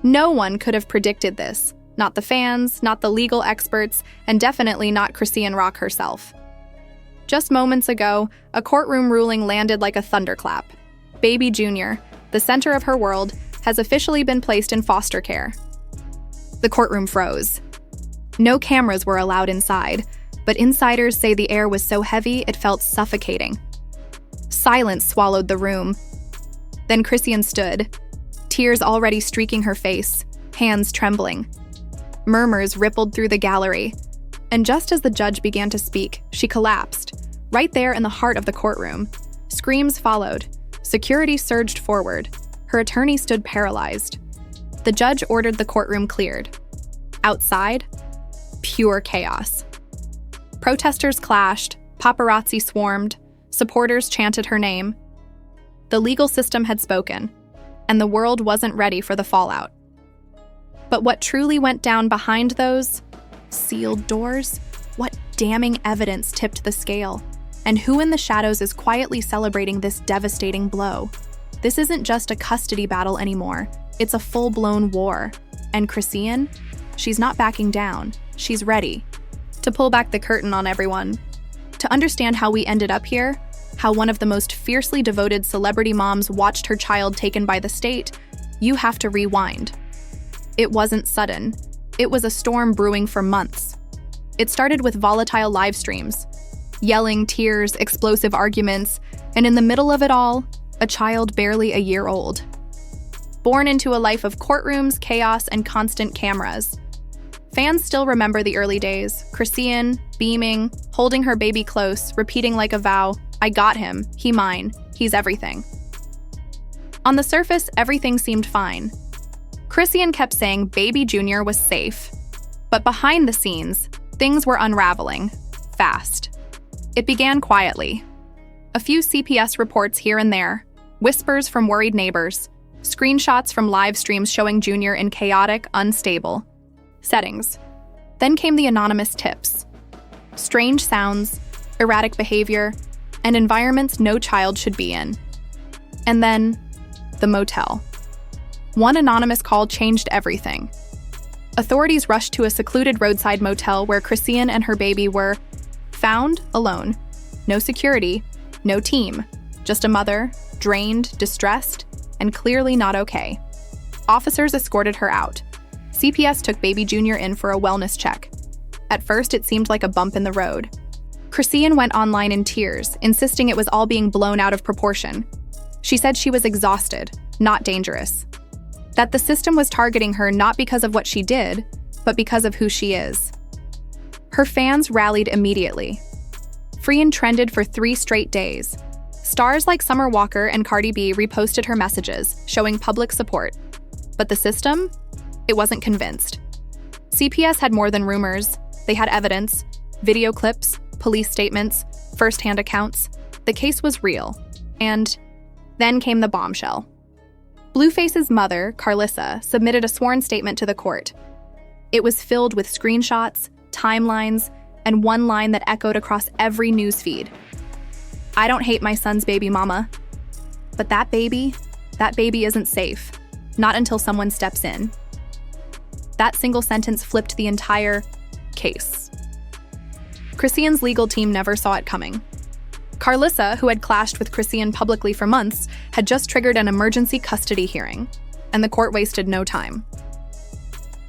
No one could have predicted this. Not the fans, not the legal experts, and definitely not Chrisean Rock herself. Just moments ago, a courtroom ruling landed like a thunderclap. Baby Junior, the center of her world, has officially been placed in foster care. The courtroom froze. No cameras were allowed inside, but insiders say the air was so heavy it felt suffocating. Silence swallowed the room. Then Chrisean stood, tears already streaking her face, hands trembling. Murmurs rippled through the gallery, and just as the judge began to speak, she collapsed, right there in the heart of the courtroom. Screams followed. Security surged forward. Her attorney stood paralyzed. The judge ordered the courtroom cleared. Outside, pure chaos. Protesters clashed, paparazzi swarmed, supporters chanted her name. The legal system had spoken, and the world wasn't ready for the fallout. But what truly went down behind those sealed doors? What damning evidence tipped the scale? And who in the shadows is quietly celebrating this devastating blow? This isn't just a custody battle anymore. It's a full-blown war. And Chrisean? She's not backing down. She's ready to pull back the curtain on everyone. To understand how we ended up here, how one of the most fiercely devoted celebrity moms watched her child taken by the state, you have to rewind. It wasn't sudden. It was a storm brewing for months. It started with volatile live streams, yelling, tears, explosive arguments, and in the middle of it all, a child barely a year old. Born into a life of courtrooms, chaos, and constant cameras. Fans still remember the early days, Chrisean, beaming, holding her baby close, repeating like a vow, "I got him, he mine, he's everything." On the surface, everything seemed fine. Chrisean kept saying Baby Junior was safe. But behind the scenes, things were unraveling, fast. It began quietly. A few CPS reports here and there, whispers from worried neighbors, screenshots from live streams showing Junior in chaotic, unstable settings. Then came the anonymous tips. Strange sounds, erratic behavior, and environments no child should be in. And then, the motel. One anonymous call changed everything. Authorities rushed to a secluded roadside motel where Chrisean and her baby were found alone. No security, no team, just a mother, drained, distressed, and clearly not okay. Officers escorted her out. CPS took Baby Junior in for a wellness check. At first, it seemed like a bump in the road. Chrisean went online in tears, insisting it was all being blown out of proportion. She said she was exhausted, not dangerous. That the system was targeting her not because of what she did, but because of who she is. Her fans rallied immediately. Chrisean trended for 3 straight days. Stars like Summer Walker and Cardi B reposted her messages, showing public support. But the system? It wasn't convinced. CPS had more than rumors. They had evidence, video clips, police statements, first-hand accounts. The case was real. And then came the bombshell. Blueface's mother, Carlissa, submitted a sworn statement to the court. It was filled with screenshots, timelines, and one line that echoed across every newsfeed. "I don't hate my son's baby mama. But that baby isn't safe. Not until someone steps in." That single sentence flipped the entire case. Chrisean's legal team never saw it coming. Carlissa, who had clashed with Chrisean publicly for months, had just triggered an emergency custody hearing, and the court wasted no time.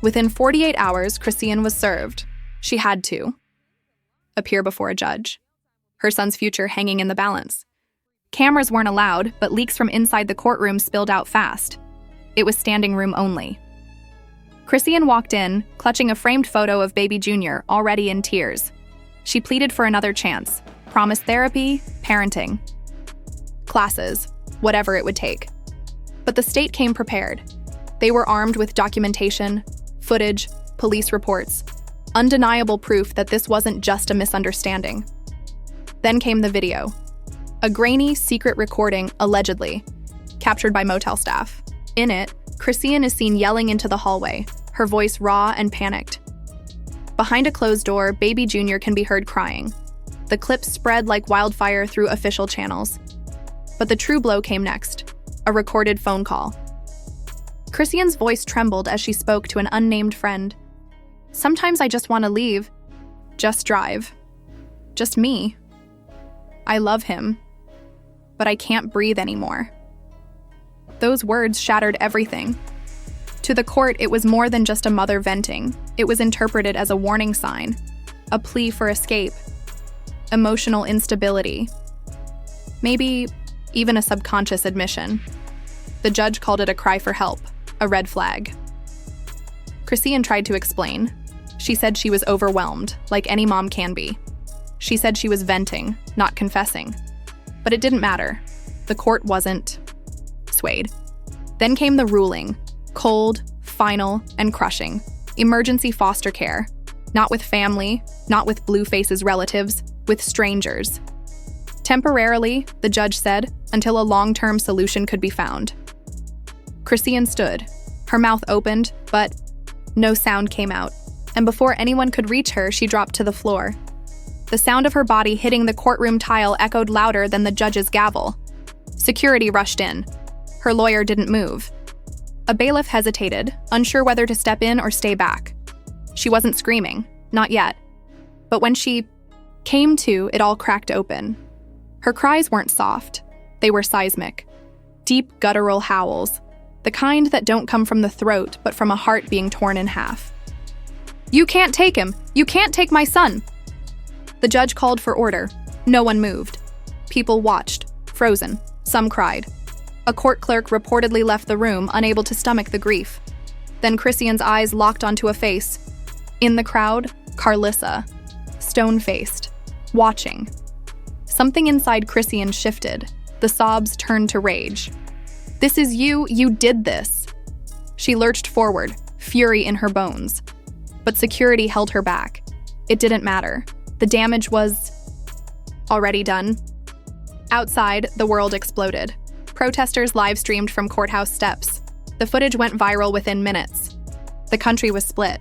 Within 48 hours, Chrisean was served. She had to appear before a judge, her son's future hanging in the balance. Cameras weren't allowed, but leaks from inside the courtroom spilled out fast. It was standing room only. Chrisean walked in, clutching a framed photo of Baby Junior, already in tears. She pleaded for another chance, promised therapy, parenting, classes, whatever it would take. But the state came prepared. They were armed with documentation, footage, police reports, undeniable proof that this wasn't just a misunderstanding. Then came the video. A grainy, secret recording, allegedly, captured by motel staff. In it, Chrisean is seen yelling into the hallway, her voice raw and panicked. Behind a closed door, Baby Junior can be heard crying. The clips spread like wildfire through official channels. But the true blow came next, a recorded phone call. Chrisean's voice trembled as she spoke to an unnamed friend. Sometimes I just want to leave. Just drive. Just me. I love him. But I can't breathe anymore. Those words shattered everything. To the court, it was more than just a mother venting. It was interpreted as a warning sign, a plea for escape, emotional instability, maybe even a subconscious admission. The judge called it a cry for help, a red flag. Chrisean tried to explain. She said she was overwhelmed, like any mom can be. She said she was venting, not confessing. But it didn't matter. The court wasn't swayed. Then came the ruling, cold, final, and crushing. Emergency foster care. Not with family, not with Blueface's relatives, with strangers. Temporarily, the judge said, until a long-term solution could be found. Chrisean stood, her mouth opened, but no sound came out, and before anyone could reach her, she dropped to the floor. The sound of her body hitting the courtroom tile echoed louder than the judge's gavel. Security rushed in. Her lawyer didn't move. A bailiff hesitated, unsure whether to step in or stay back. She wasn't screaming, not yet. But when she came to, it all cracked open. Her cries weren't soft. They were seismic. Deep guttural howls. The kind that don't come from the throat, but from a heart being torn in half. You can't take him! You can't take my son! The judge called for order. No one moved. People watched, frozen. Some cried. A court clerk reportedly left the room, unable to stomach the grief. Then Chrisean's eyes locked onto a face. In the crowd, Carlissa, stone-faced, watching. Something inside Chrisean shifted. The sobs turned to rage. This is you did this. She lurched forward, fury in her bones. But security held her back. It didn't matter. The damage was already done. Outside, the world exploded. Protesters live-streamed from courthouse steps. The footage went viral within minutes. The country was split.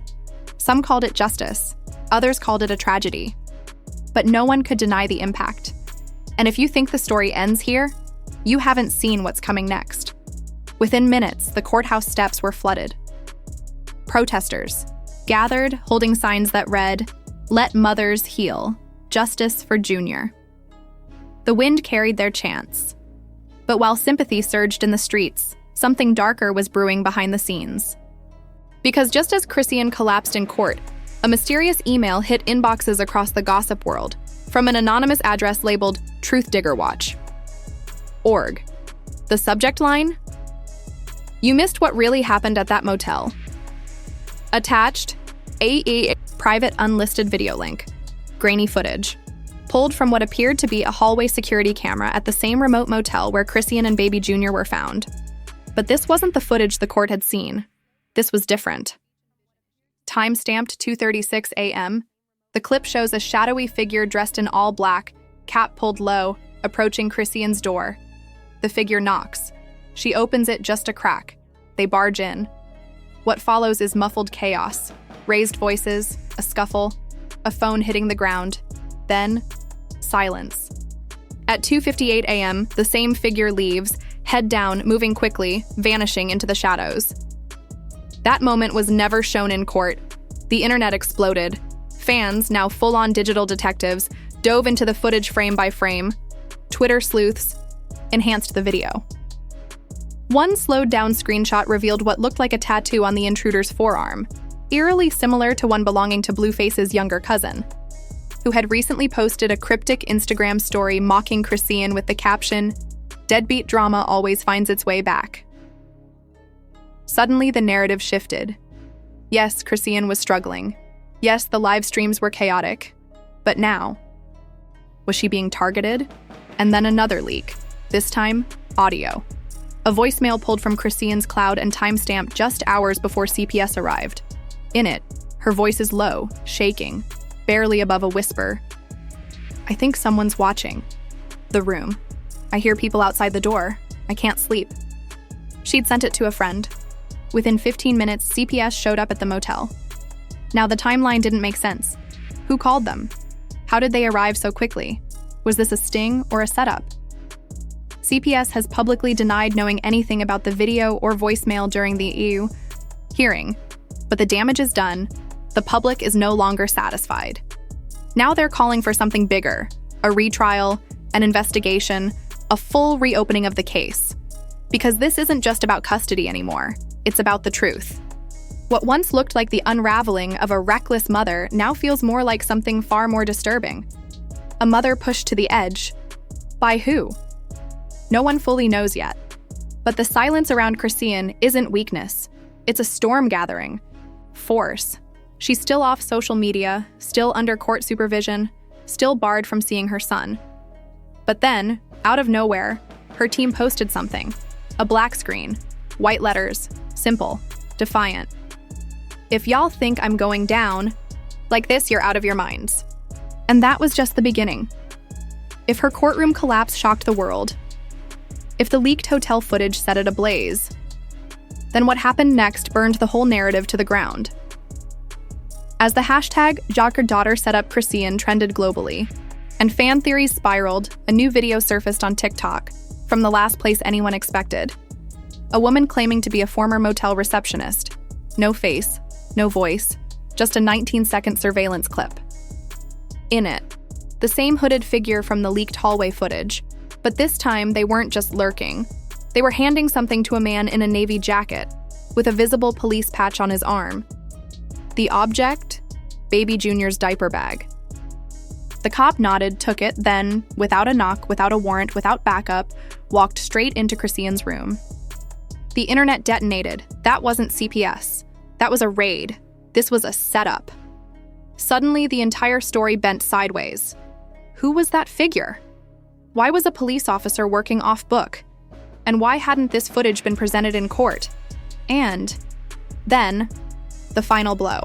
Some called it justice. Others called it a tragedy. But no one could deny the impact. And if you think the story ends here, you haven't seen what's coming next. Within minutes, the courthouse steps were flooded. Protesters gathered, holding signs that read, "Let mothers heal. Justice for Junior." The wind carried their chants. But while sympathy surged in the streets, something darker was brewing behind the scenes. Because just as Chrisean collapsed in court, a mysterious email hit inboxes across the gossip world from an anonymous address labeled Truth Digger Watch. Org. The subject line? You missed what really happened at that motel. Attached, AE private unlisted video link. Grainy footage. Pulled from what appeared to be a hallway security camera at the same remote motel where Chrisean and baby Junior were found. But this wasn't the footage the court had seen. This was different. Time-stamped 2:36 a.m., the clip shows a shadowy figure dressed in all black, cap pulled low, approaching Chrisean's door. The figure knocks. She opens it just a crack. They barge in. What follows is muffled chaos. Raised voices, a scuffle, a phone hitting the ground. Then, silence. At 2:58 a.m., the same figure leaves, head down, moving quickly, vanishing into the shadows. That moment was never shown in court. The internet exploded. Fans, now full-on digital detectives, dove into the footage frame by frame. Twitter sleuths enhanced the video. One slowed-down screenshot revealed what looked like a tattoo on the intruder's forearm, eerily similar to one belonging to Blueface's younger cousin, who had recently posted a cryptic Instagram story mocking Chrisean with the caption, "Deadbeat drama always finds its way back." Suddenly, the narrative shifted. Yes, Chrisean was struggling. Yes, the live streams were chaotic. But now, was she being targeted? And then another leak. This time, audio. A voicemail pulled from Chrisean's cloud and timestamped just hours before CPS arrived. In it, her voice is low, shaking, barely above a whisper. "I think someone's watching. The room. I hear people outside the door. I can't sleep." She'd sent it to a friend. Within 15 minutes, CPS showed up at the motel. Now the timeline didn't make sense. Who called them? How did they arrive so quickly? Was this a sting or a setup? CPS has publicly denied knowing anything about the video or voicemail during the EU hearing. But the damage is done. The public is no longer satisfied. Now they're calling for something bigger, a retrial, an investigation, a full reopening of the case. Because this isn't just about custody anymore, it's about the truth. What once looked like the unraveling of a reckless mother now feels more like something far more disturbing. A mother pushed to the edge. By who? No one fully knows yet. But the silence around Chrisean isn't weakness. It's a storm gathering. Force. She's still off social media, still under court supervision, still barred from seeing her son. But then, out of nowhere, her team posted something. A black screen, white letters, simple, defiant. If y'all think I'm going down, like this, you're out of your minds. And that was just the beginning. If her courtroom collapse shocked the world, if the leaked hotel footage set it ablaze, then what happened next burned the whole narrative to the ground. As the hashtag #JakerDaughter set up Chrisean trended globally, and fan theories spiraled, a new video surfaced on TikTok, from the last place anyone expected. A woman claiming to be a former motel receptionist. No face, no voice, just a 19-second surveillance clip. In it, the same hooded figure from the leaked hallway footage, but this time they weren't just lurking. They were handing something to a man in a navy jacket, with a visible police patch on his arm. The object? Baby Junior's diaper bag. The cop nodded, took it, then, without a knock, without a warrant, without backup, walked straight into Chrisean's room. The internet detonated. That wasn't CPS. That was a raid. This was a setup. Suddenly, the entire story bent sideways. Who was that figure? Why was a police officer working off-book? And why hadn't this footage been presented in court? And then, the final blow.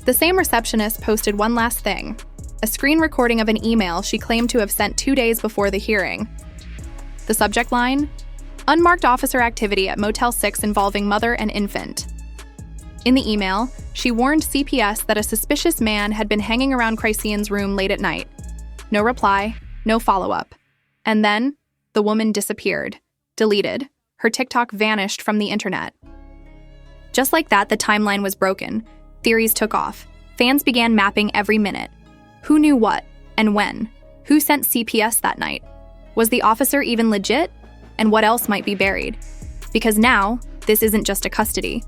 The same receptionist posted one last thing, a screen recording of an email she claimed to have sent 2 days before the hearing. The subject line? Unmarked officer activity at Motel 6 involving mother and infant. In the email, she warned CPS that a suspicious man had been hanging around Chrisean's room late at night. No reply, no follow-up. And then, the woman disappeared, deleted. Her TikTok vanished from the internet. Just like that, the timeline was broken. Theories took off. Fans began mapping every minute. Who knew what, and when? Who sent CPS that night? Was the officer even legit? And what else might be buried? Because now, this isn't just a custody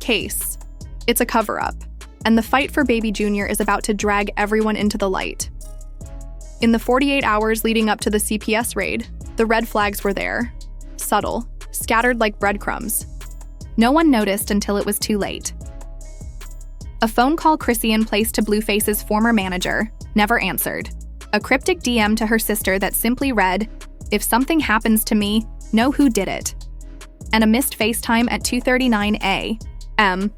case. It's a cover-up. And the fight for Baby Junior is about to drag everyone into the light. In the 48 hours leading up to the CPS raid, the red flags were there. Subtle, scattered like breadcrumbs. No one noticed until it was too late. A phone call Chrisean placed to Blueface's former manager, never answered. A cryptic DM to her sister that simply read, "If something happens to me, know who did it." And a missed FaceTime at 2:39 a.m.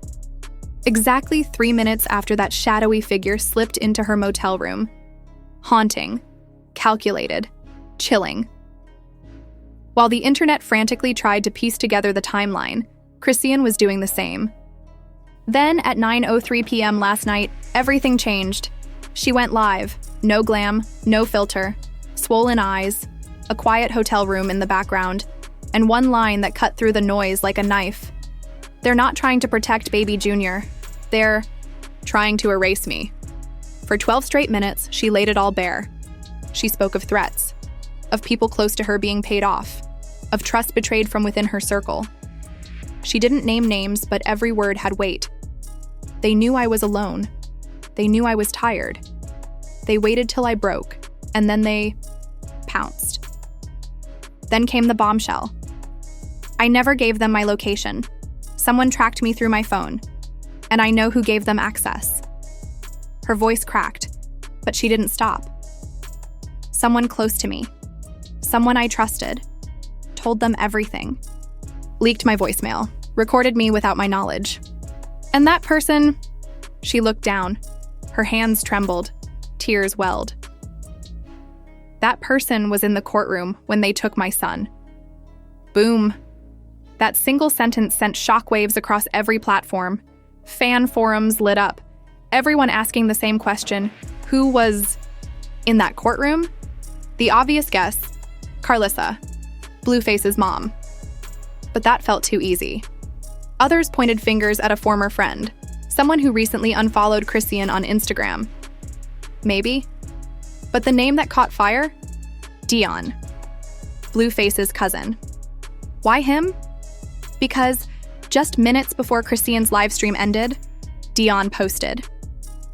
Exactly 3 minutes after that shadowy figure slipped into her motel room. Haunting, calculated, chilling. While the internet frantically tried to piece together the timeline, Chrisean was doing the same. Then, at 9:03 p.m. last night, everything changed. She went live. No glam, no filter, swollen eyes, a quiet hotel room in the background, and one line that cut through the noise like a knife. They're not trying to protect Baby Junior. They're trying to erase me. For 12 straight minutes, she laid it all bare. She spoke of threats, of people close to her being paid off, of trust betrayed from within her circle. She didn't name names, but every word had weight. They knew I was alone. They knew I was tired. They waited till I broke, and then they pounced. Then came the bombshell. I never gave them my location. Someone tracked me through my phone, and I know who gave them access. Her voice cracked, but she didn't stop. Someone close to me. Someone I trusted. Told them everything. Leaked my voicemail. Recorded me without my knowledge. And that person, she looked down. Her hands trembled. Tears welled. That person was in the courtroom when they took my son. Boom. That single sentence sent shockwaves across every platform. Fan forums lit up. Everyone asking the same question. Who was in that courtroom? The obvious guess, Carlissa, Blueface's mom. But that felt too easy. Others pointed fingers at a former friend, someone who recently unfollowed Chrisean on Instagram. Maybe. But the name that caught fire? Dion, Blueface's cousin. Why him? Because just minutes before Chrisean's livestream ended, Dion posted.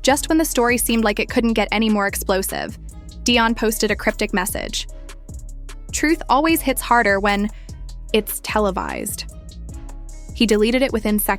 Just when the story seemed like it couldn't get any more explosive, Dion posted a cryptic message. Truth always hits harder when it's televised. He deleted it within seconds.